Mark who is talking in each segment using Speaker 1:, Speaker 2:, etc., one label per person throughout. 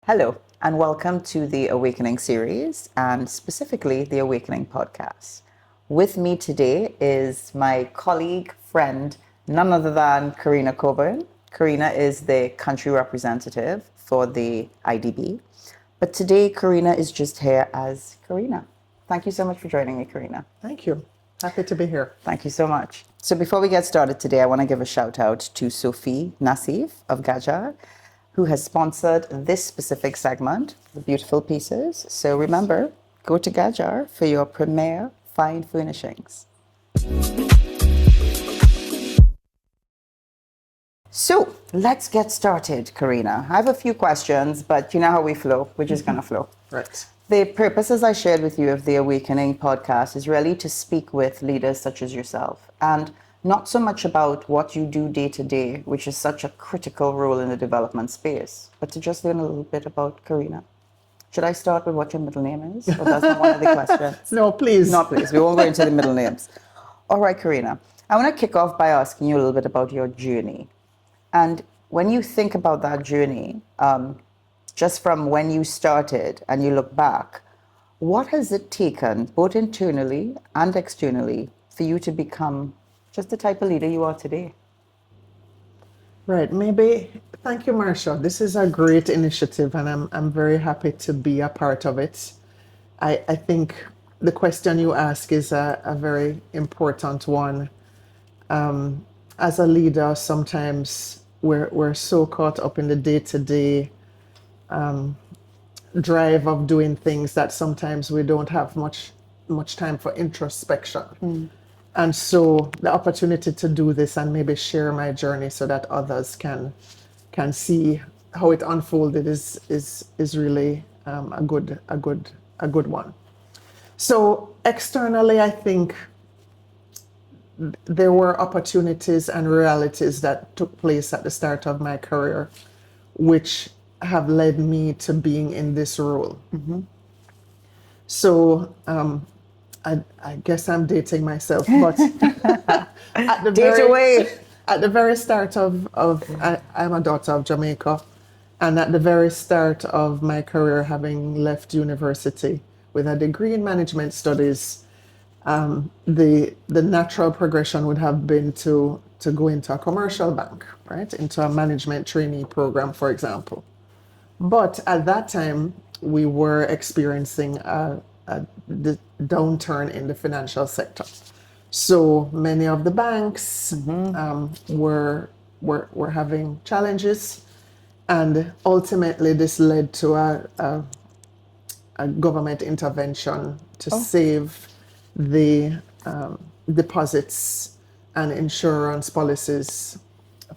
Speaker 1: Hello, and welcome to the Awakening series, and specifically the Awakening podcast. With me today is my colleague, friend, none other than Carina Cockburn. Carina is the country representative for the IDB, but today Carina is just here as Carina. Thank you so much for joining me, Carina.
Speaker 2: Thank you. Happy to be here.
Speaker 1: Thank you so much. So before we get started today, I want to give a shout out to Sophie Nassif of Gajar, who has sponsored this specific segment, the beautiful pieces. So remember, go to Gajar for your premier fine furnishings. So let's get started, Carina. I have a few questions, but you know how we flow. We're just going to flow.
Speaker 2: Right.
Speaker 1: The purpose, as I shared with you, of the Awakening podcast is really to speak with leaders such as yourself, and not so much about what you do day to day, which is such a critical role in the development space, but to just learn a little bit about Carina. Should I start with what your middle name is? Or that's not one of the questions?
Speaker 2: No, please.
Speaker 1: No, please. We won't go into the middle names. All right, Carina. I want to kick off by asking you a little bit about your journey. And when you think about that journey, just from when you started and you look back, what has it taken, both internally and externally, for you to become just the type of leader you are today?
Speaker 2: Right. Thank you, Marsha. This is a great initiative, and I'm very happy to be a part of it. I think the question you ask is a very important one. As a leader, sometimes we're so caught up in the day-to-day drive of doing things that sometimes we don't have much time for introspection. And so the opportunity to do this and maybe share my journey so that others can see how it unfolded is really a good one. So externally, I think there were opportunities and realities that took place at the start of my career, which have led me to being in this role. So I guess I'm dating myself, but at the very start of I'm a daughter of Jamaica, and at the very start of my career, having left university with a degree in management studies, the natural progression would have been to go into a commercial bank, right, into a management trainee program, for example. But at that time, we were experiencing the downturn in the financial sector. So many of the banks were having challenges, and ultimately this led to a government intervention to save the deposits and insurance policies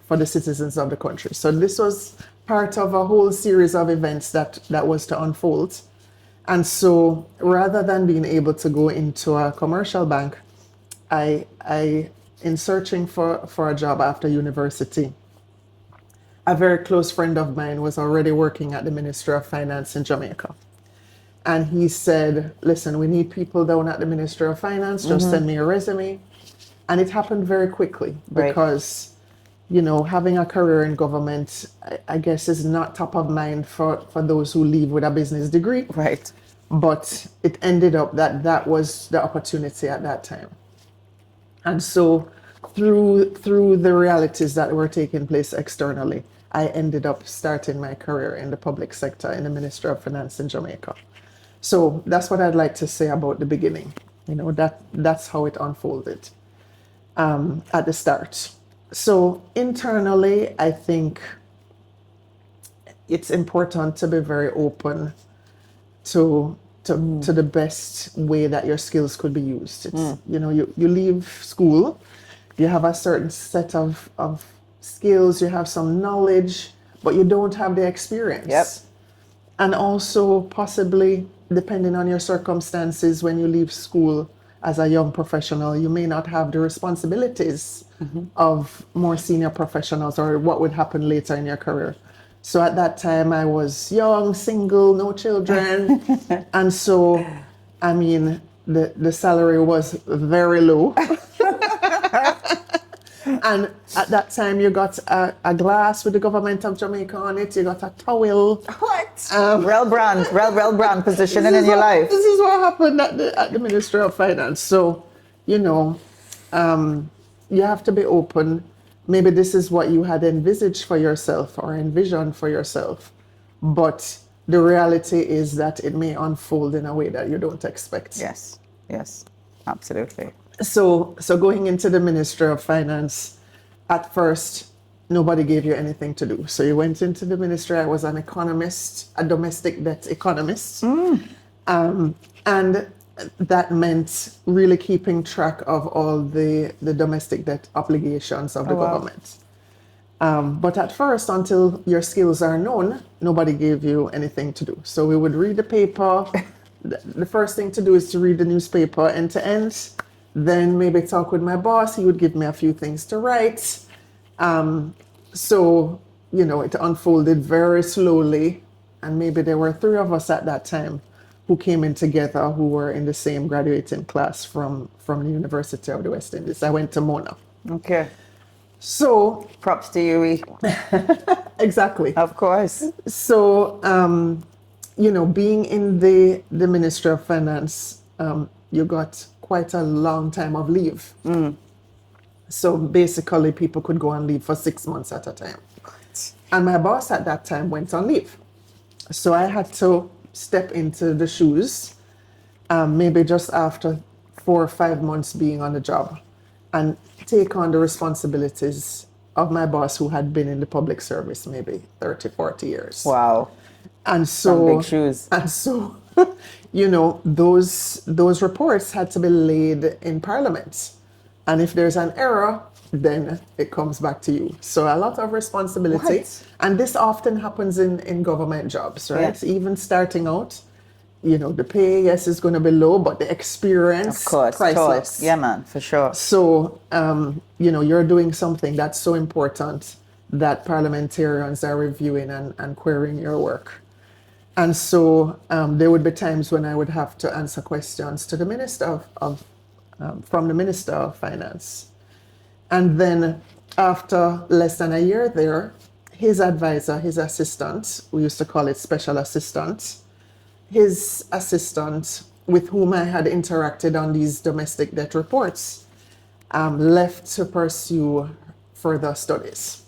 Speaker 2: for the citizens of the country. So this was part of a whole series of events that was to unfold. And so rather than being able to go into a commercial bank, I in searching for a job after university, a very close friend of mine was already working at the Ministry of Finance in Jamaica. And he said, listen, we need people down at the Ministry of Finance, just send me a resume. And it happened very quickly because having a career in government, I guess, is not top of mind for those who leave with a business degree.
Speaker 1: Right.
Speaker 2: But it ended up that was the opportunity at that time. And so through the realities that were taking place externally, I ended up starting my career in the public sector in the Ministry of Finance in Jamaica. So that's what I'd like to say about the beginning. That's how it unfolded at the start. So internally, I think it's important to be very open to the best way that your skills could be used. It's, you leave school, you have a certain set of skills, you have some knowledge, but you don't have the experience.
Speaker 1: Yep.
Speaker 2: And also possibly, depending on your circumstances, when you leave school as a young professional, you may not have the responsibilities of more senior professionals or what would happen later in your career. So at that time, I was young, single, no children. And so, the salary was very low. And at that time, you got a glass with the government of Jamaica on it. You got a towel.
Speaker 1: What? Real brand positioning in your life.
Speaker 2: This is what happened at the Ministry of Finance. So, you know, you have to be open. Maybe this is what you had envisaged for yourself or envisioned for yourself. But the reality is that it may unfold in a way that you don't expect.
Speaker 1: Yes, absolutely.
Speaker 2: So going into the Ministry of Finance, at first, nobody gave you anything to do. So you went into the ministry. I was an economist, a domestic debt economist. And that meant really keeping track of all the domestic debt obligations of the government. But at first, until your skills are known, nobody gave you anything to do. So we would read the paper. The first thing to do is to read the newspaper end to end. Then maybe talk with my boss. He would give me a few things to write. So, you know, it unfolded very slowly. And maybe there were 3 of us at that time who came in together who were in the same graduating class from the University of the West Indies. I went to Mona.
Speaker 1: Okay.
Speaker 2: So
Speaker 1: props to you.
Speaker 2: Exactly.
Speaker 1: Of course.
Speaker 2: So, you know, being in the Ministry of Finance, you got quite a long time of leave. So basically people could go on leave for 6 months at a time. And my boss at that time went on leave. So I had to step into the shoes, maybe just after 4 or 5 months being on the job, and take on the responsibilities of my boss who had been in the public service maybe 30, 40 years.
Speaker 1: Wow.
Speaker 2: And so,
Speaker 1: some big shoes.
Speaker 2: And so, you know, those reports had to be laid in Parliament. And if there's an error, then it comes back to you. So a lot of responsibility.
Speaker 1: What?
Speaker 2: And this often happens in government jobs, right?
Speaker 1: Yes.
Speaker 2: Even starting out, you know, the pay, yes, is going to be low, but the experience,
Speaker 1: of course,
Speaker 2: priceless.
Speaker 1: Yeah, man, for sure.
Speaker 2: So, you know, you're doing something that's so important that parliamentarians are reviewing and querying your work. And so there would be times when I would have to answer questions to the Minister from the Minister of Finance. And then after less than a year there, his advisor, his assistant, we used to call it special assistant, his assistant with whom I had interacted on these domestic debt reports, left to pursue further studies.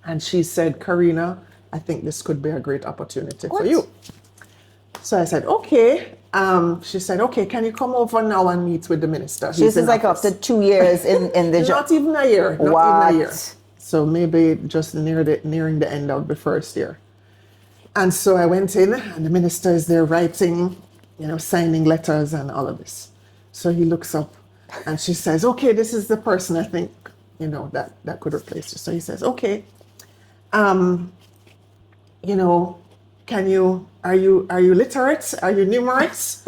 Speaker 2: And she said, Carina, I think this could be a great opportunity for you. So I said, okay. She said, okay, can you come over now and meet with the minister?
Speaker 1: This is like after 2 years in the job.
Speaker 2: Not even a year. Not
Speaker 1: What?
Speaker 2: even a year. So maybe just nearing the end of the first year. And so I went in, and the minister is there writing, you know, signing letters and all of this. So he looks up, and she says, okay, this is the person I think, you know, that could replace you. So he says, okay, you know, are you literate? Are you numerate?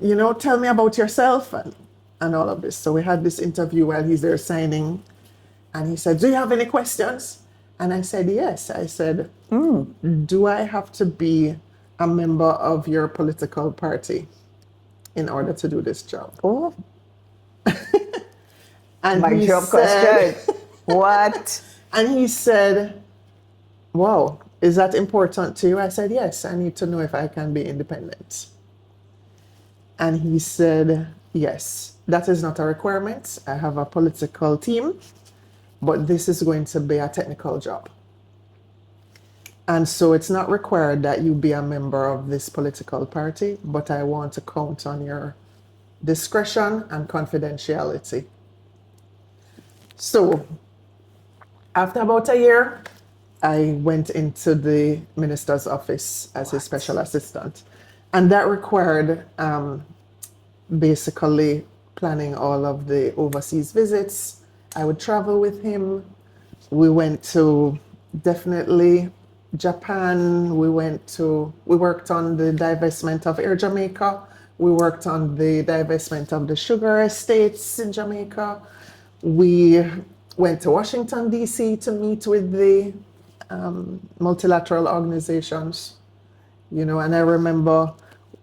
Speaker 2: You know, tell me about yourself and all of this. So we had this interview while he's there signing, and he said, do you have any questions? And I said, yes. I said, do I have to be a member of your political party in order to do this job?
Speaker 1: Oh.
Speaker 2: And
Speaker 1: my job question. What?
Speaker 2: And he said, wow, is that important to you? I said, yes, I need to know if I can be independent. And he said, yes, that is not a requirement. I have a political team, but this is going to be a technical job. And so it's not required that you be a member of this political party, but I want to count on your discretion and confidentiality. So after about a year, I went into the minister's office as his special assistant. And that required basically planning all of the overseas visits. I would travel with him. We went to definitely Japan. We worked on the divestment of Air Jamaica. We worked on the divestment of the sugar estates in Jamaica. We went to Washington, D.C. to meet with the multilateral organizations, you know, and I remember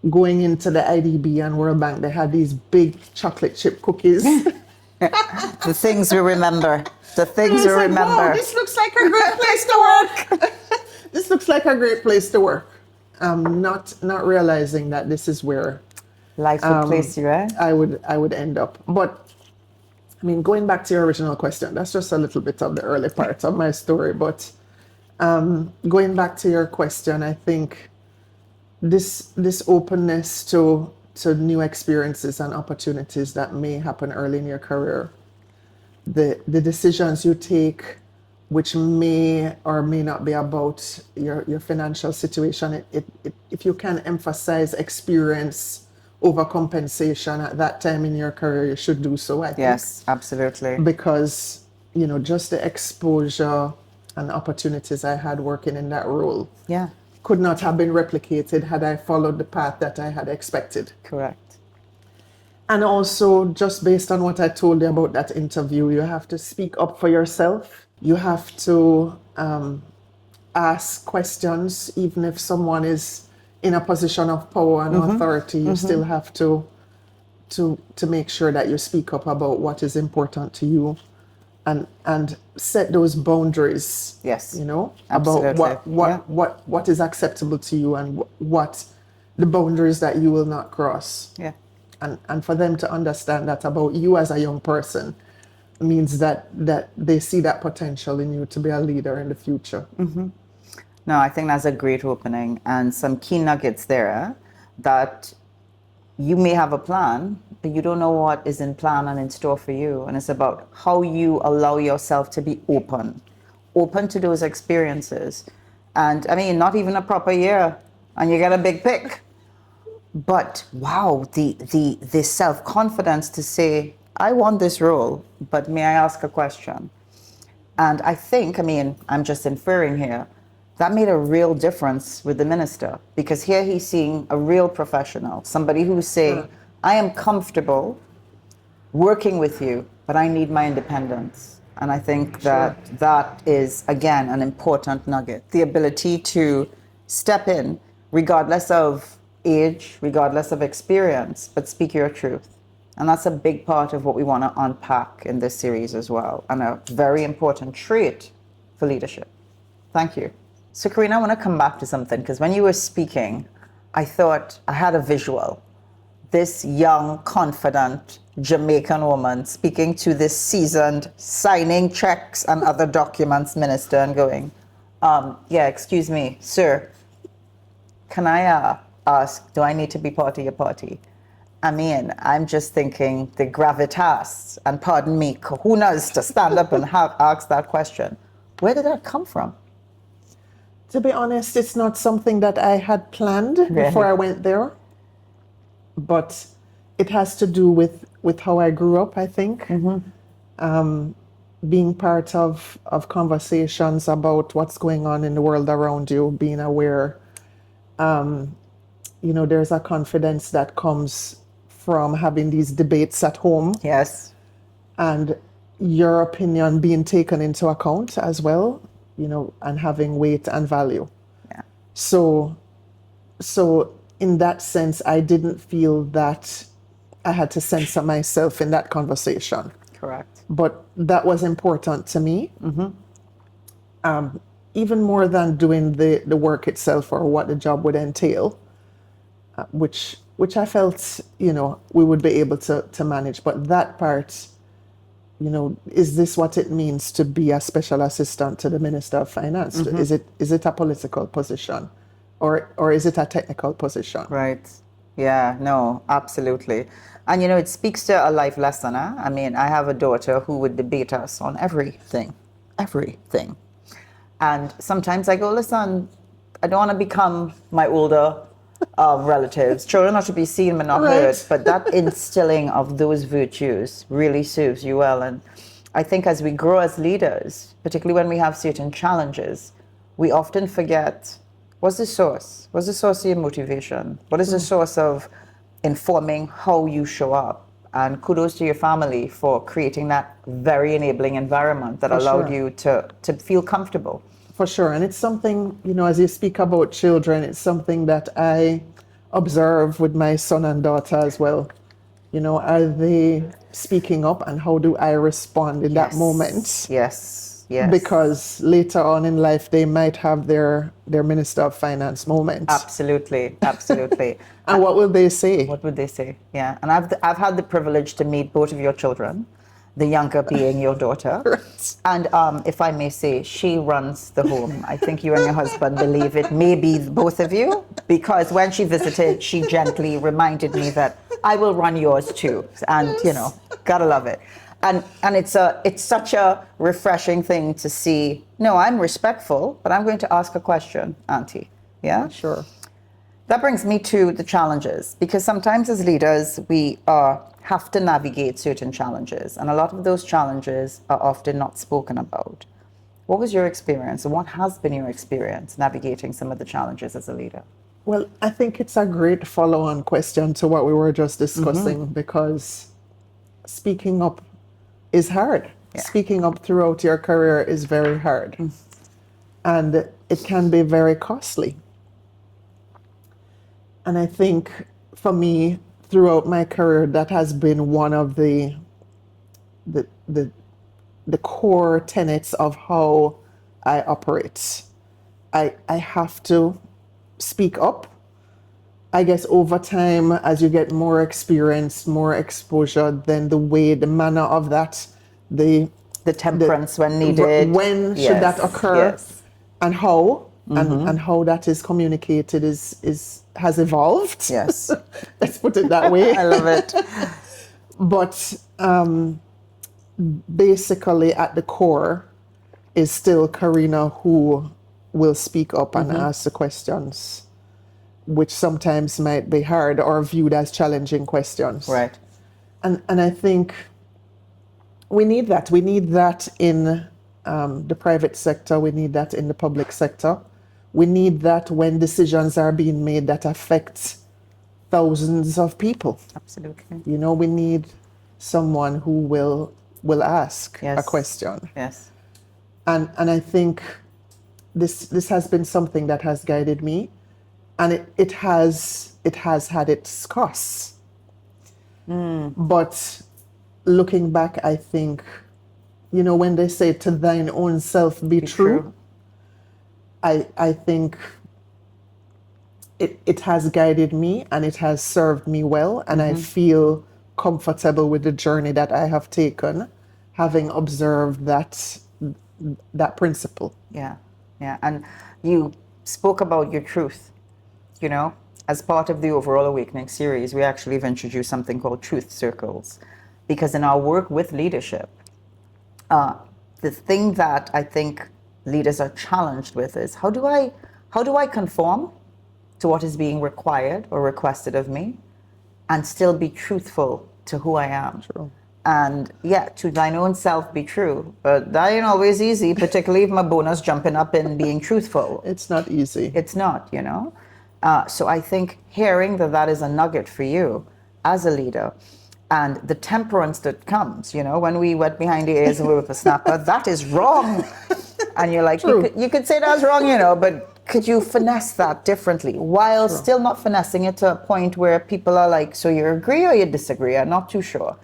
Speaker 2: going into the IDB and World Bank. They had these big chocolate chip cookies
Speaker 1: The things we remember. The things
Speaker 2: I
Speaker 1: we
Speaker 2: was like, wow,
Speaker 1: remember.
Speaker 2: this looks like a great place to work. This looks like a great place to work. Not realizing that this is where
Speaker 1: Life would place you, right?
Speaker 2: I would end up. But I mean, going back to your original question, that's just a little bit of the early part of my story. But going back to your question, I think this openness to new experiences and opportunities that may happen early in your career, the decisions you take, which may or may not be about your financial situation, if you can emphasize experience over compensation at that time in your career, you should do so, I think.
Speaker 1: Yes, absolutely.
Speaker 2: Because, just the exposure and opportunities I had working in that role
Speaker 1: Yeah,
Speaker 2: could not have been replicated had I followed the path that I had expected.
Speaker 1: correct.
Speaker 2: And also, just based on what I told you about that interview, you have to speak up for yourself. You have to ask questions, even if someone is in a position of power and authority. You still have to make sure that you speak up about what is important to you, and set those boundaries.
Speaker 1: Yes,
Speaker 2: About
Speaker 1: absolutely.
Speaker 2: what is acceptable to you and what the boundaries that you will not cross.
Speaker 1: Yeah.
Speaker 2: And for them to understand that about you as a young person means that they see that potential in you to be a leader in the future.
Speaker 1: No, I think that's a great opening and some key nuggets there that you may have a plan, but you don't know what is in plan and in store for you. And it's about how you allow yourself to be open to those experiences. And I mean, not even a proper year, and you get a big pick. But wow, the self-confidence to say, I want this role, but may I ask a question? And I think, I mean, I'm just inferring here, that made a real difference with the minister, because here he's seeing a real professional, somebody who's saying, I am comfortable working with you, but I need my independence. And I think that that is, again, an important nugget. The ability to step in, regardless of age, regardless of experience, but speak your truth. And that's a big part of what we want to unpack in this series as well, and a very important trait for leadership. Thank you. So Carina, I want to come back to something, because when you were speaking, I thought I had a visual. This young, confident Jamaican woman speaking to this seasoned, signing checks and other documents minister and going, yeah, excuse me, sir, can I ask, do I need to be part of your party? I mean, I'm just thinking the gravitas, and pardon me, kahunas to stand up and ask that question. Where did that come from?
Speaker 2: To be honest, it's not something that I had planned before I went there, but it has to do with how I grew up, I think. Being part of conversations about what's going on in the world around you, being aware. There's a confidence that comes from having these debates at home.
Speaker 1: Yes.
Speaker 2: And your opinion being taken into account as well, and having weight and value.
Speaker 1: Yeah.
Speaker 2: So in that sense, I didn't feel that I had to censor myself in that conversation.
Speaker 1: Correct.
Speaker 2: But that was important to me. Even more than doing the work itself or what the job would entail, which I felt, we would be able to manage. But that part, is this what it means to be a special assistant to the Minister of Finance? Is it a political position, or is it a technical position?
Speaker 1: Right. Yeah, no, absolutely. And it speaks to a life lesson. Huh? I mean, I have a daughter who would debate us on everything. And sometimes I go, listen, I don't want to become my older relatives. Children are to be seen but not heard. But that instilling of those virtues really serves you well. And I think as we grow as leaders, particularly when we have certain challenges, we often forget, what's the source? What's the source of your motivation? What is the source of informing how you show up? And kudos to your family for creating that very enabling environment that allowed you to feel comfortable.
Speaker 2: For sure. And it's something, as you speak about children, it's something that I observe with my son and daughter as well. Are they speaking up and how do I respond in that
Speaker 1: Yes.
Speaker 2: moment?
Speaker 1: Yes. Yes.
Speaker 2: Because later on in life, they might have their Minister of Finance moment.
Speaker 1: Absolutely. Absolutely.
Speaker 2: And what will they say?
Speaker 1: What would they say? Yeah. And I've had the privilege to meet both of your children, the younger being your daughter.
Speaker 2: Right.
Speaker 1: And if I may say, she runs the home. I think you and your husband believe it may be both of you, because when she visited, she gently reminded me that I will run yours too. And, you know, gotta love it. And it's such a refreshing thing to see. No, I'm respectful, but I'm going to ask a question, Auntie. Yeah?
Speaker 2: Sure.
Speaker 1: That brings me to the challenges, because sometimes as leaders, we have to navigate certain challenges, and a lot of those challenges are often not spoken about. What was your experience, and what has been your experience navigating some of the challenges as a leader?
Speaker 2: Well, I think it's a great follow-on question to what we were just discussing, because speaking up is hard.
Speaker 1: Yeah.
Speaker 2: Speaking up throughout your career is very hard. And it can be very costly. And I think for me, throughout my career, that has been one of the core tenets of how I operate. I have to speak up. I guess over time, as you get more experience, more exposure, then the manner of that, the
Speaker 1: temperance when needed.
Speaker 2: when should that occur,
Speaker 1: Yes.
Speaker 2: and how, and how that is communicated has evolved.
Speaker 1: Yes.
Speaker 2: Let's put it that way.
Speaker 1: I love it.
Speaker 2: But basically, at the core, is still Carina who will speak up and ask the questions, which sometimes might be hard or viewed as challenging questions.
Speaker 1: Right.
Speaker 2: And I think we need that. We need that in the private sector. We need that in the public sector. We need that when decisions are being made that affect thousands of people.
Speaker 1: Absolutely.
Speaker 2: You know, we need someone who will ask a
Speaker 1: Yes.
Speaker 2: question.
Speaker 1: Yes.
Speaker 2: And I think this has been something that has guided me, and it has had its costs. But looking back, I think, you know, when they say to thine own self be true, I think it has guided me and it has served me well, and I feel comfortable with the journey that I have taken, having observed that principle.
Speaker 1: Yeah, yeah. And you spoke about your truth. You know, as part of the overall Awakening series, we actually have introduced something called truth circles, because in our work with leadership, the thing that I think leaders are challenged with is how do I conform to what is being required or requested of me, and still be truthful to who I am.
Speaker 2: True.
Speaker 1: And yeah, to thine own self be true. But that ain't always easy, particularly if my bonus jumping up and being truthful.
Speaker 2: It's not easy.
Speaker 1: It's not, you know. So I think hearing that is a nugget for you as a leader, and the temperance that comes, you know, when we wet behind the ears and we whip a snapper, that is wrong. And you're like, you could say that's wrong, you know, but could you finesse that differently while still not finessing it to a point where people are like, so you agree or you disagree? I'm not too sure.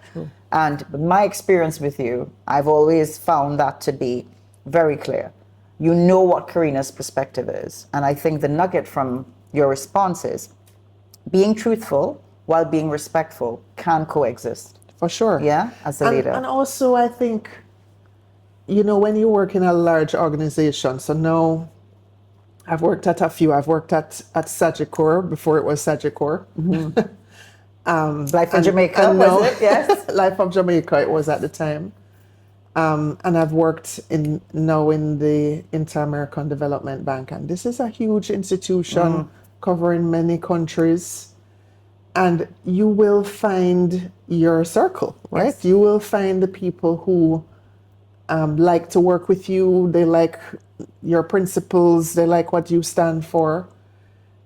Speaker 1: And my experience with you, I've always found that to be very clear. You know what Carina's perspective is. And I think the nugget from your response is being truthful while being respectful can coexist.
Speaker 2: For sure.
Speaker 1: Yeah, as a leader.
Speaker 2: And also, I think, you know, when you work in a large organization, so now I've worked at a few. I've worked at Sagicor before it was Sagicor.
Speaker 1: Life in Jamaica, was it? Yes.
Speaker 2: Life of Jamaica, it was at the time. And I've worked now in the Inter-American Development Bank. And this is a huge institution covering many countries. And you will find your circle, right?
Speaker 1: Yes.
Speaker 2: You will find the people who like to work with you. They like your principles. They like what you stand for.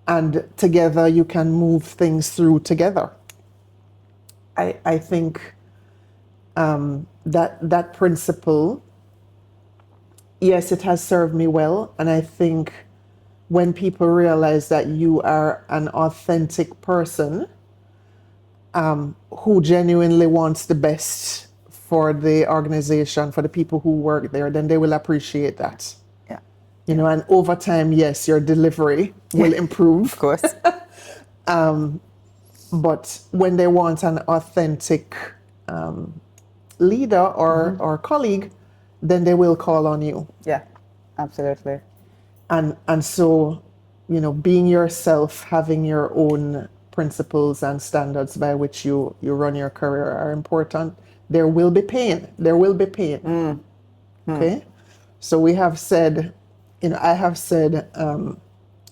Speaker 2: And together you can move things through together. I think that principle, yes, it has served me well. And I think when people realize that you are an authentic person, who genuinely wants the best for the organization, for the people who work there, then they will appreciate that.
Speaker 1: Yeah.
Speaker 2: You know, and over time, yes, your delivery will improve.
Speaker 1: Of course.
Speaker 2: But when they want an authentic leader or colleague, then they will call on you.
Speaker 1: Yeah, absolutely.
Speaker 2: And so, you know, being yourself, having your own principles and standards by which you run your career are important. There will be pain. There will be pain. Okay? So we have said, you know, I have said,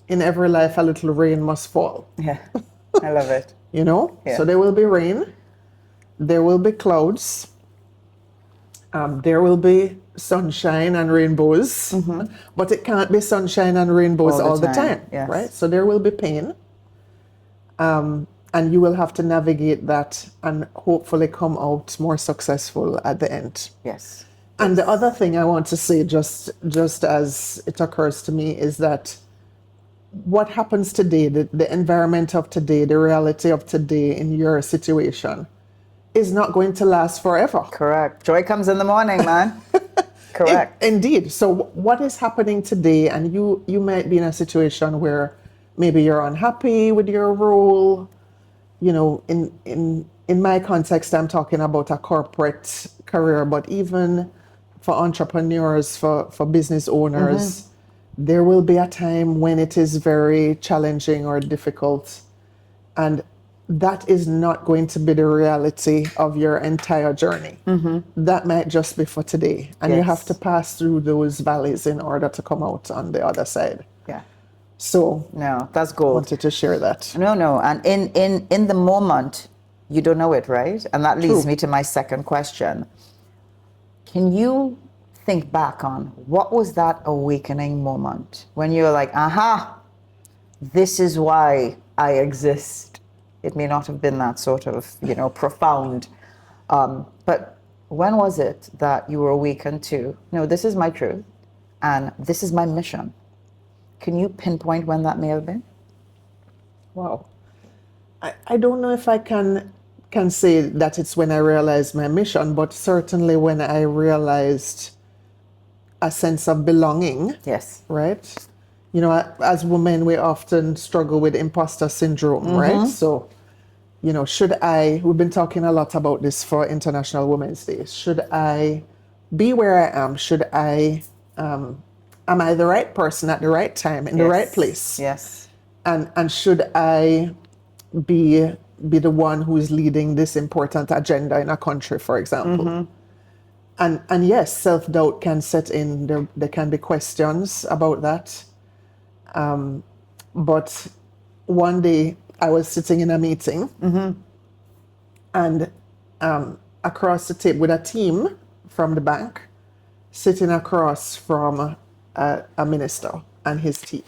Speaker 2: in every life a little rain must fall.
Speaker 1: Yeah, I love it.
Speaker 2: You know?
Speaker 1: Yeah.
Speaker 2: So there will be rain. There will be clouds. There will be sunshine and rainbows, but it can't be sunshine and rainbows all the time,
Speaker 1: yes.
Speaker 2: right? So there will be pain, and you will have to navigate that and hopefully come out more successful at the end.
Speaker 1: Yes.
Speaker 2: And the other thing I want to say, just as it occurs to me, is that what happens today, the environment of today, the reality of today in your situation, is not going to last forever.
Speaker 1: Correct. Joy comes in the morning, man. Correct.
Speaker 2: Indeed. So what is happening today, and you might be in a situation where maybe you're unhappy with your role. You know, in my context, I'm talking about a corporate career, but even for entrepreneurs, for business owners, there will be a time when it is very challenging or difficult. And that is not going to be the reality of your entire journey. That might just be for today. And you have to pass through those valleys in order to come out on the other side.
Speaker 1: Yeah.
Speaker 2: So
Speaker 1: No, that's gold.
Speaker 2: I wanted to share that.
Speaker 1: No. And in the moment, you don't know it, right? And that leads me to my second question. Can you think back on what was that awakening moment when you were like, aha, this is why I exist? It may not have been that sort of, you know, profound. But when was it that you were awakened to, no, this is my truth and this is my mission? Can you pinpoint when that may have been?
Speaker 2: Wow. I don't know if I can say that it's when I realized my mission, but certainly when I realized a sense of belonging.
Speaker 1: Yes.
Speaker 2: Right? You know, as women, we often struggle with imposter syndrome, right? So, you know, we've been talking a lot about this for International Women's Day. Should I be where I am? Am I the right person at the right time, in the right place?
Speaker 1: Yes.
Speaker 2: And should I be the one who is leading this important agenda in a country, for example? And yes, self-doubt can set in. There can be questions about that. But one day I was sitting in a meeting and across the table with a team from the bank, sitting across from a minister and his team.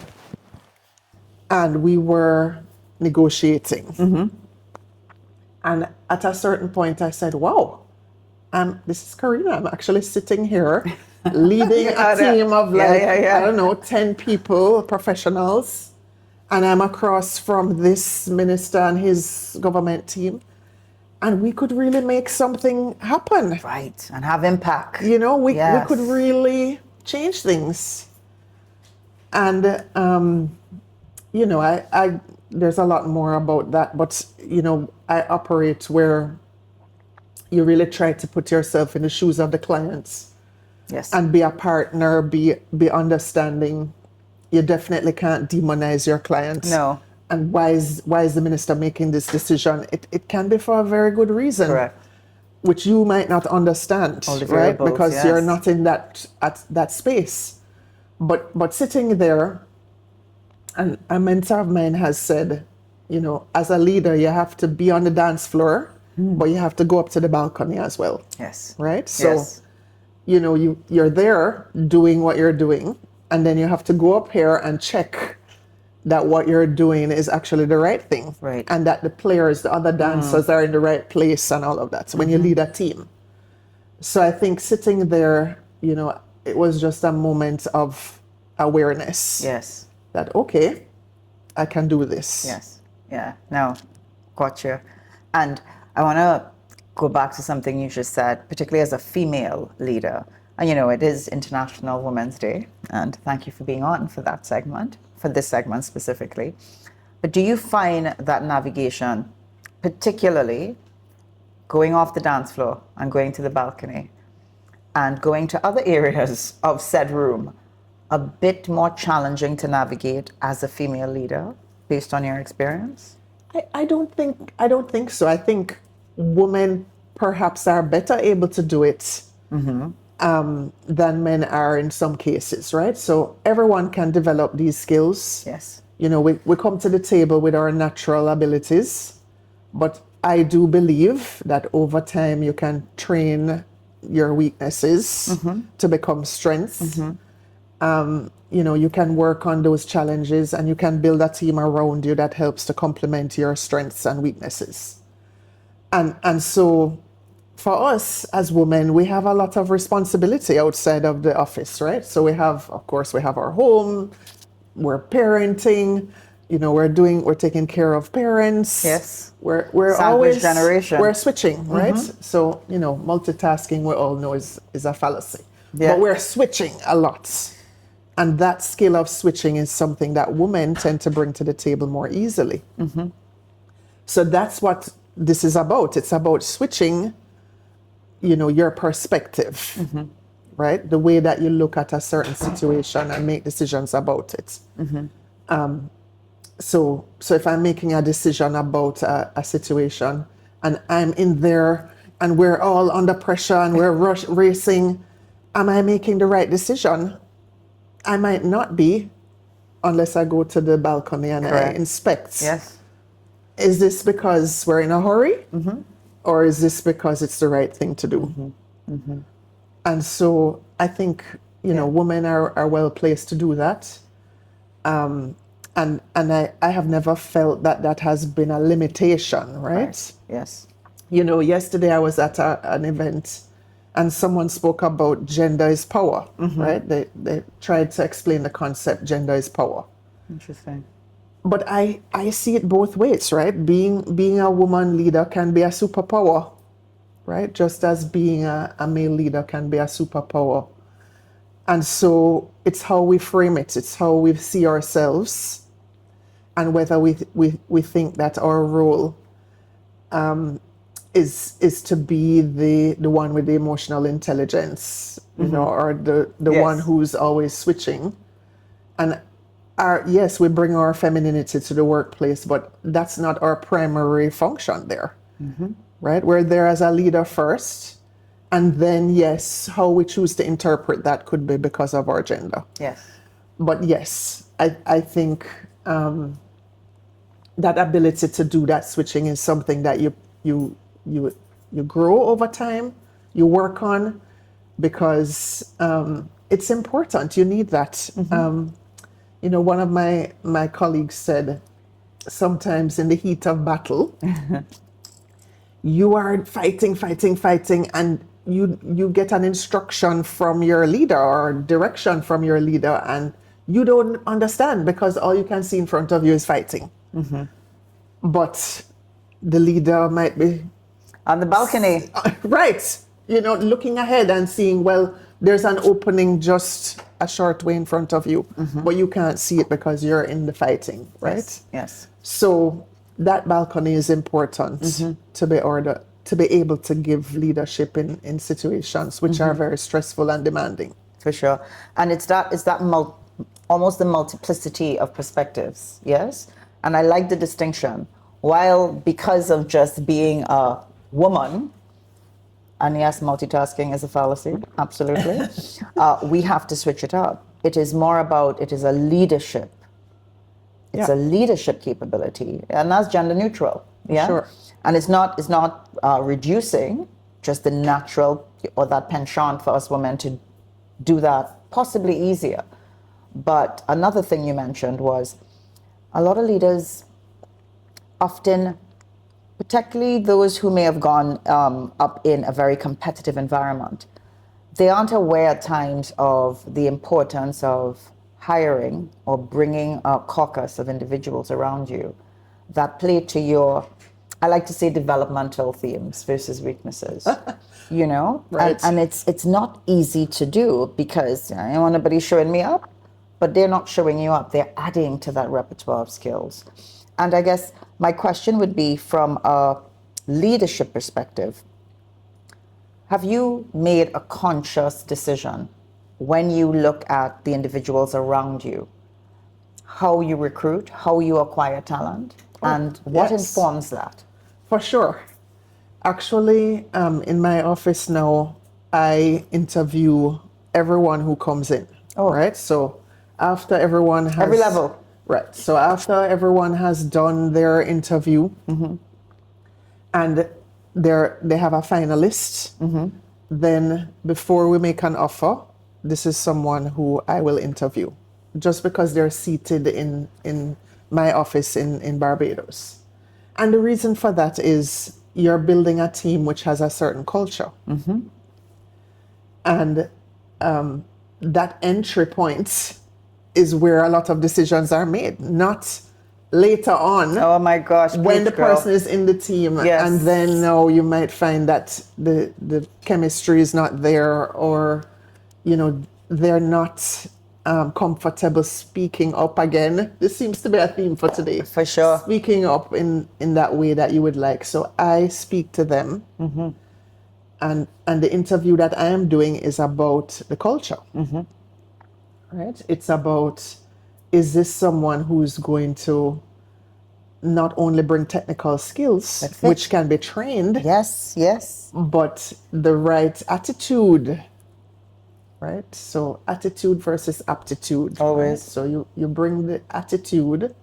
Speaker 2: And we were negotiating. And at a certain point I said, wow, this is Carina. I'm actually sitting here leading a team of I don't know, 10 people, professionals. And I'm across from this minister and his government team. And we could really make something happen.
Speaker 1: Right. And have impact.
Speaker 2: You know, we could really change things. And, you know, I there's a lot more about that. But, you know, I operate where you really try to put yourself in the shoes of the clients.
Speaker 1: Yes.
Speaker 2: And be a partner, be understanding. You definitely can't demonize your clients.
Speaker 1: No.
Speaker 2: And why is the minister making this decision? It can be for a very good reason.
Speaker 1: Correct.
Speaker 2: Which you might not understand, right? Because you're not in that space. But sitting there, and a mentor of mine has said, you know, as a leader, you have to be on the dance floor, but you have to go up to the balcony as well.
Speaker 1: Yes.
Speaker 2: Right? So, you know, you're there doing what you're doing, and then you have to go up here and check that what you're doing is actually the right thing.
Speaker 1: Right.
Speaker 2: And that the players, the other dancers are in the right place and all of that. So when you lead a team. So I think sitting there, you know, it was just a moment of awareness.
Speaker 1: Yes.
Speaker 2: That, okay, I can do this.
Speaker 1: Yes. Yeah. No. Gotcha. And I want to go back to something you just said, particularly as a female leader. And it is International Women's Day, and thank you for being on for that segment, for this segment specifically. But do you find that navigation, particularly going off the dance floor and going to the balcony and going to other areas of said room, a bit more challenging to navigate as a female leader based on your experience?
Speaker 2: I don't think so. I think women perhaps are better able to do it than men are in some cases, right? So everyone can develop these skills.
Speaker 1: Yes.
Speaker 2: We come to the table with our natural abilities, but I do believe that over time you can train your weaknesses to become strengths. You can work on those challenges and you can build a team around you that helps to complement your strengths and weaknesses. And so for us as women, we have a lot of responsibility outside of the office, right? So we have our home, we're parenting, we're taking care of parents.
Speaker 1: Yes.
Speaker 2: We're
Speaker 1: Sandwich
Speaker 2: always
Speaker 1: generation.
Speaker 2: We're switching, right? So, multitasking we all know is a fallacy.
Speaker 1: Yeah.
Speaker 2: But we're switching a lot. And that skill of switching is something that women tend to bring to the table more easily. So that's what this is about. It's about switching, your perspective, right? The way that you look at a certain situation and make decisions about it. So if I'm making a decision about a situation and I'm in there and we're all under pressure and we're racing, am I making the right decision? I might not be unless I go to the balcony and I inspect.
Speaker 1: Yes.
Speaker 2: Is this because we're in a hurry? Or is this because it's the right thing to do? And so I think, women are well placed to do that. And I have never felt that has been a limitation, right?
Speaker 1: Yes.
Speaker 2: Yesterday I was at an event and someone spoke about gender is power, right? They tried to explain the concept, gender is power.
Speaker 1: Interesting.
Speaker 2: But I see it both ways, right? Being a woman leader can be a superpower, right? Just as being a male leader can be a superpower. And so it's how we frame it. It's how we see ourselves and whether we think that our role is to be the one with the emotional intelligence, or the one who's always switching. And yes, we bring our femininity to the workplace, but that's not our primary function there, right? We're there as a leader first, and then yes, how we choose to interpret that could be because of our gender.
Speaker 1: Yes.
Speaker 2: But yes, I think that ability to do that switching is something that you grow over time, you work on, because it's important. You need that. One of my colleagues said, sometimes in the heat of battle, you are fighting, and you get an instruction from your leader or direction from your leader, and you don't understand because all you can see in front of you is fighting. But the leader might be
Speaker 1: on the balcony,
Speaker 2: right? Looking ahead and seeing, well, there's an opening just a short way in front of you, but you can't see it because you're in the fighting, right?
Speaker 1: Yes.
Speaker 2: So that balcony is important to be able to give leadership in situations which are very stressful and demanding.
Speaker 1: For sure. And it's almost the multiplicity of perspectives, yes? And I like the distinction. While because of just being a woman, and yes, multitasking is a fallacy, absolutely, we have to switch it up. It is more about, it is a leadership. It's a leadership capability, and that's gender neutral. Yeah,
Speaker 2: sure.
Speaker 1: And it's not reducing just the natural or that penchant for us women to do that possibly easier. But another thing you mentioned was a lot of leaders often, particularly those who may have gone up in a very competitive environment, they aren't aware at times of the importance of hiring or bringing a caucus of individuals around you that play to your I like to say developmental themes versus weaknesses. You know,
Speaker 2: Right.
Speaker 1: and it's not easy to do because I don't want anybody showing me up, but they're not showing you up. They're adding to that repertoire of skills. And I guess my question would be from a leadership perspective, have you made a conscious decision when you look at the individuals around you, how you recruit, how you acquire talent, and what
Speaker 2: yes.
Speaker 1: informs that?
Speaker 2: For sure. Actually, in my office now, I interview everyone who comes in.
Speaker 1: Oh.
Speaker 2: Right. So after everyone has
Speaker 1: Every level.
Speaker 2: Right. So after everyone has done their interview, and they have a finalist, then before we make an offer, this is someone who I will interview, just because they're seated in my office in Barbados. And the reason for that is you're building a team which has a certain culture. And that entry point is where a lot of decisions are made, not later on.
Speaker 1: Oh my gosh.
Speaker 2: When the
Speaker 1: girl.
Speaker 2: person is in the team,
Speaker 1: Yes.
Speaker 2: and then now you might find that the chemistry is not there, or they're not comfortable speaking up again. This seems to be a theme for today.
Speaker 1: For sure.
Speaker 2: Speaking up in that way that you would like. So I speak to them, and the interview that I am doing is about the culture. Right? It's about, is this someone who's going to not only bring technical skills, which can be trained,
Speaker 1: Yes, yes.
Speaker 2: but the right attitude, right? So attitude versus aptitude.
Speaker 1: Always.
Speaker 2: Right? So you bring the attitude,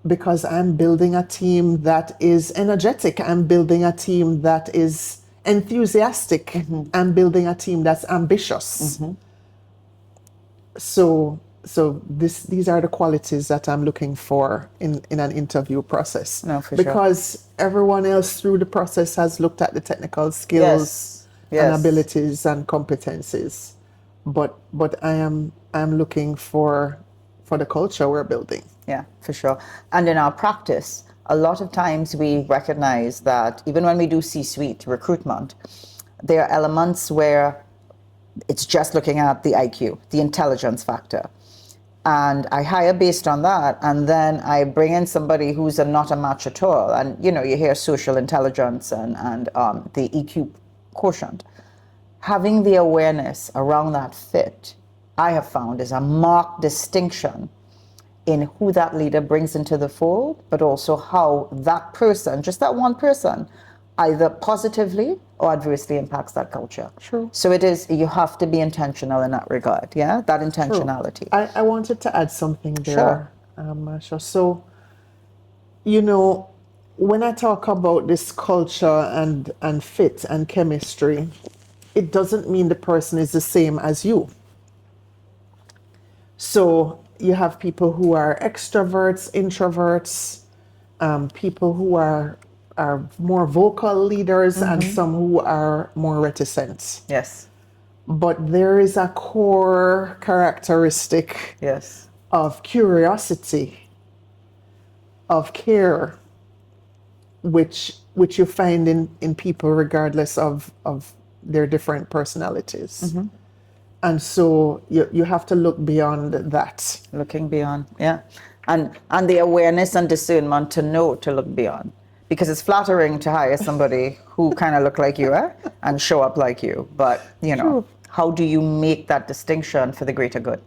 Speaker 2: because I'm building a team that is energetic. I'm building a team that is enthusiastic. I'm building a team that's ambitious. So these are the qualities that I'm looking for in an interview process.
Speaker 1: No, for sure.
Speaker 2: Because everyone else through the process has looked at the technical skills and abilities and competencies. But I'm looking for the culture we're building.
Speaker 1: Yeah, for sure. And in our practice, a lot of times we recognize that even when we do C-suite recruitment, there are elements where it's just looking at the IQ, the intelligence factor. And I hire based on that, and then I bring in somebody who's not a match at all. And you hear social intelligence and the EQ quotient. Having the awareness around that fit, I have found, is a marked distinction in who that leader brings into the fold, but also how that person, just that one person, either positively or adversely impacts that culture.
Speaker 2: True.
Speaker 1: So you have to be intentional in that regard, yeah? That intentionality.
Speaker 2: True. I wanted to add something there,
Speaker 1: Sure.
Speaker 2: Marsha. So, when I talk about this culture and fit and chemistry, it doesn't mean the person is the same as you. So you have people who are extroverts, introverts, people who are more vocal leaders, and some who are more reticent.
Speaker 1: Yes.
Speaker 2: But there is a core characteristic
Speaker 1: Yes.
Speaker 2: of curiosity, of care, which you find in people regardless of their different personalities. And so you have to look beyond that.
Speaker 1: Looking beyond, yeah. And the awareness and discernment to know to look beyond. Because it's flattering to hire somebody who kind of look like you and show up like you. But,
Speaker 2: True.
Speaker 1: how do you make that distinction for the greater good?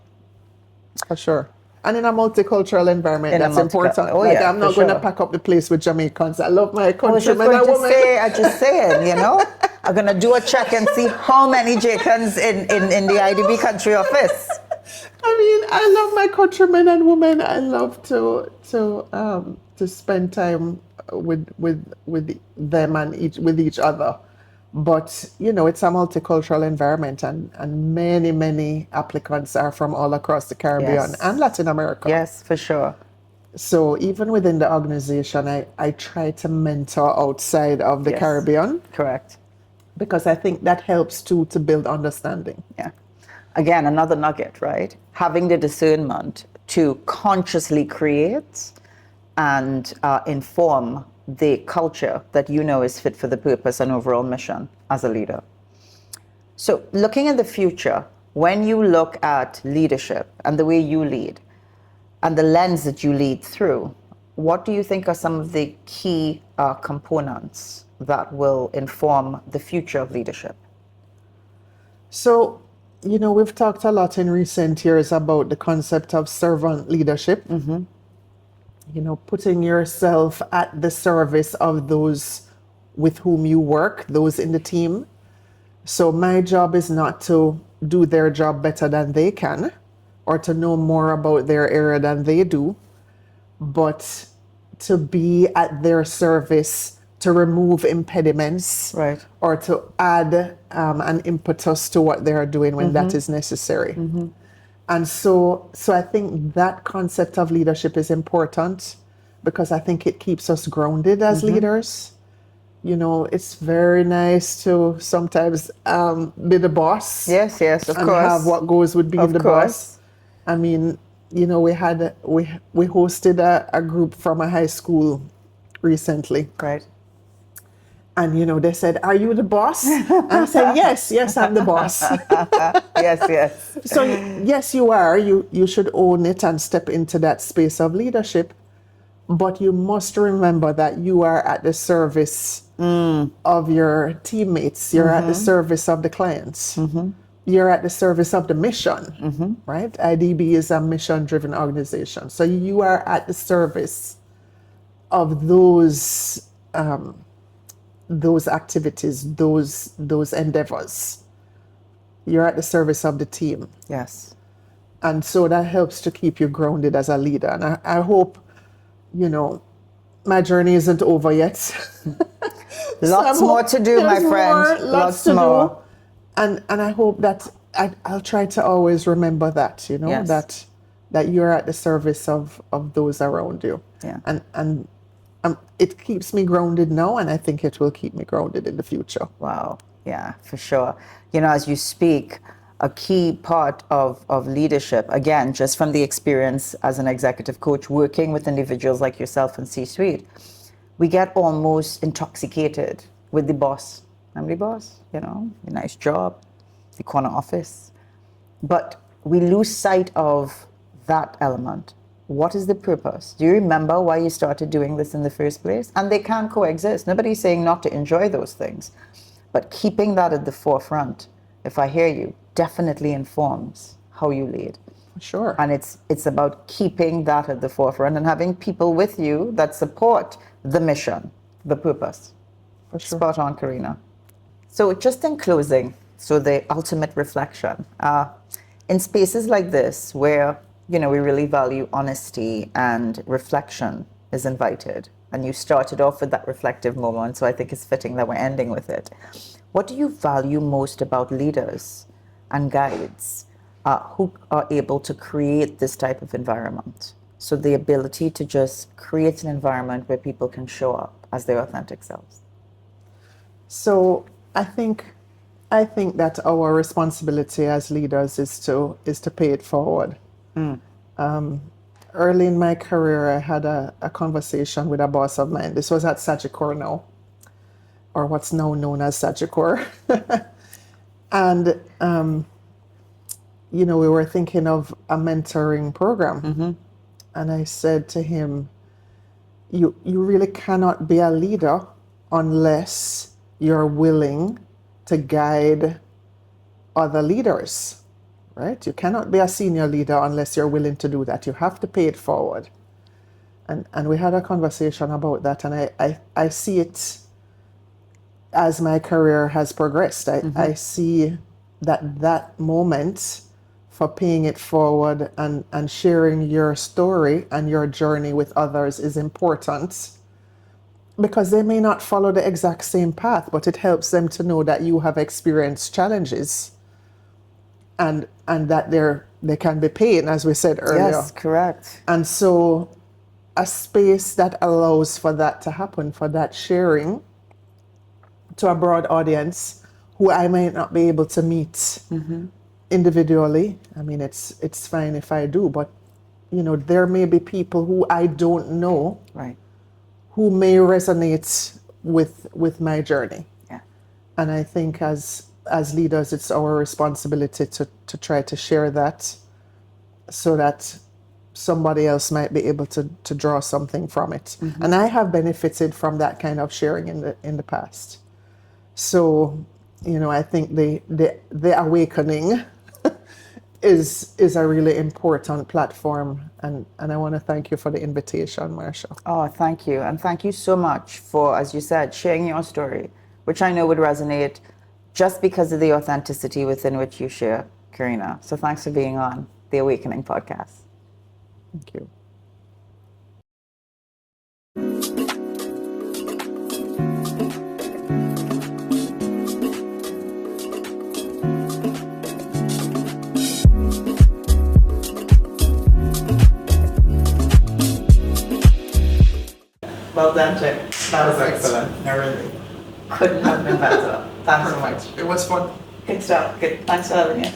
Speaker 2: For sure. And in a multicultural environment, that's important.
Speaker 1: Oh, yeah,
Speaker 2: I'm not going to pack up the place with Jamaicans. I love my countrymen and women.
Speaker 1: I'm just saying, I'm going to do a check and see how many Jamaicans in the IDB country office.
Speaker 2: I love my countrymen and women. I love to spend time with them and with each other. But, it's a multicultural environment, and many applicants are from all across the Caribbean and Latin America.
Speaker 1: Yes, for sure.
Speaker 2: So even within the organization, I try to mentor outside of the Caribbean.
Speaker 1: Correct.
Speaker 2: Because I think that helps too to build understanding.
Speaker 1: Yeah. Again, another nugget, right? Having the discernment to consciously create and inform the culture that you know is fit for the purpose and overall mission as a leader. So looking at the future, when you look at leadership and the way you lead and the lens that you lead through, what do you think are some of the key components that will inform the future of leadership?
Speaker 2: So, we've talked a lot in recent years about the concept of servant leadership. Putting yourself at the service of those with whom you work, those in the team. So my job is not to do their job better than they can or to know more about their area than they do, but to be at their service to remove impediments,
Speaker 1: right,
Speaker 2: or to add an impetus to what they are doing when that is necessary. And so I think that concept of leadership is important because I think it keeps us grounded as leaders. It's very nice to sometimes be the boss.
Speaker 1: Yes, of
Speaker 2: and
Speaker 1: course.
Speaker 2: Have what goes with being the boss. I mean, we hosted a group from a high school recently.
Speaker 1: Right.
Speaker 2: And they said, "Are you the boss?" And I said, "Yes, I'm the boss."
Speaker 1: Yes.
Speaker 2: So yes, you are. You should own it and step into that space of leadership. But you must remember that you are at the service of your teammates. You're at the service of the clients. You're at the service of the mission, right? IDB is a mission-driven organization. So you are at the service of those activities, those endeavors. You're at the service of the team.
Speaker 1: Yes.
Speaker 2: And so that helps to keep you grounded as a leader. And I hope, my journey isn't over yet.
Speaker 1: Lots more to do, my friend.
Speaker 2: Lots to do. And I hope that I'll try to always remember that,
Speaker 1: Yes.
Speaker 2: that you're at the service of those around you.
Speaker 1: Yeah.
Speaker 2: And it keeps me grounded now, and I think it will keep me grounded in the future.
Speaker 1: Wow. Yeah, for sure. As you speak, a key part of leadership, again, just from the experience as an executive coach, working with individuals like yourself in C-suite, we get almost intoxicated with the boss. I'm the boss, a nice job, the corner office. But we lose sight of that element. What is the purpose? Do you remember why you started doing this in the first place? And they can coexist. Nobody's saying not to enjoy those things. But keeping that at the forefront, if I hear you, definitely informs how you lead.
Speaker 2: Sure.
Speaker 1: And it's about keeping that at the forefront and having people with you that support the mission, the purpose.
Speaker 2: For sure.
Speaker 1: Spot on, Carina. So just in closing, so the ultimate reflection, in spaces like this where, we really value honesty and reflection is invited, and you started off with that reflective moment, so I think it's fitting that we're ending with it. What do you value most about leaders and guides who are able to create this type of environment? So the ability to just create an environment where people can show up as their authentic selves.
Speaker 2: So I think that our responsibility as leaders is to pay it forward. Early in my career, I had a conversation with a boss of mine. This was at Sagicor now, or what's now known as Sagicor. And, we were thinking of a mentoring program. And I said to him, you really cannot be a leader unless you're willing to guide other leaders, right? You cannot be a senior leader unless you're willing to do that. You have to pay it forward. And we had a conversation about that, and I see it as my career has progressed. I see that moment for paying it forward and sharing your story and your journey with others is important, because they may not follow the exact same path, but it helps them to know that you have experienced challenges and that they can be pain, as we said earlier.
Speaker 1: Yes, correct.
Speaker 2: And so a space that allows for that to happen, for that sharing to a broad audience who I might not be able to meet individually. I mean, it's fine if I do, but there may be people who I don't know,
Speaker 1: right,
Speaker 2: who may resonate with my journey.
Speaker 1: Yeah.
Speaker 2: And I think as leaders, it's our responsibility to try to share that so that somebody else might be able to draw something from it.
Speaker 1: Mm-hmm.
Speaker 2: And I have benefited from that kind of sharing in the past. So, I think the awakening is a really important platform, and I want to thank you for the invitation, Marsha.
Speaker 1: Oh, thank you. And thank you so much for, as you said, sharing your story, which I know would resonate just because of the authenticity within which you share, Carina. So thanks for being on the Awakening podcast.
Speaker 2: Thank you.
Speaker 1: Well done, Jim. That was excellent. No, really. Couldn't have been better. Thanks so much.
Speaker 2: It was fun.
Speaker 1: Good stuff. Good. Thanks for having me.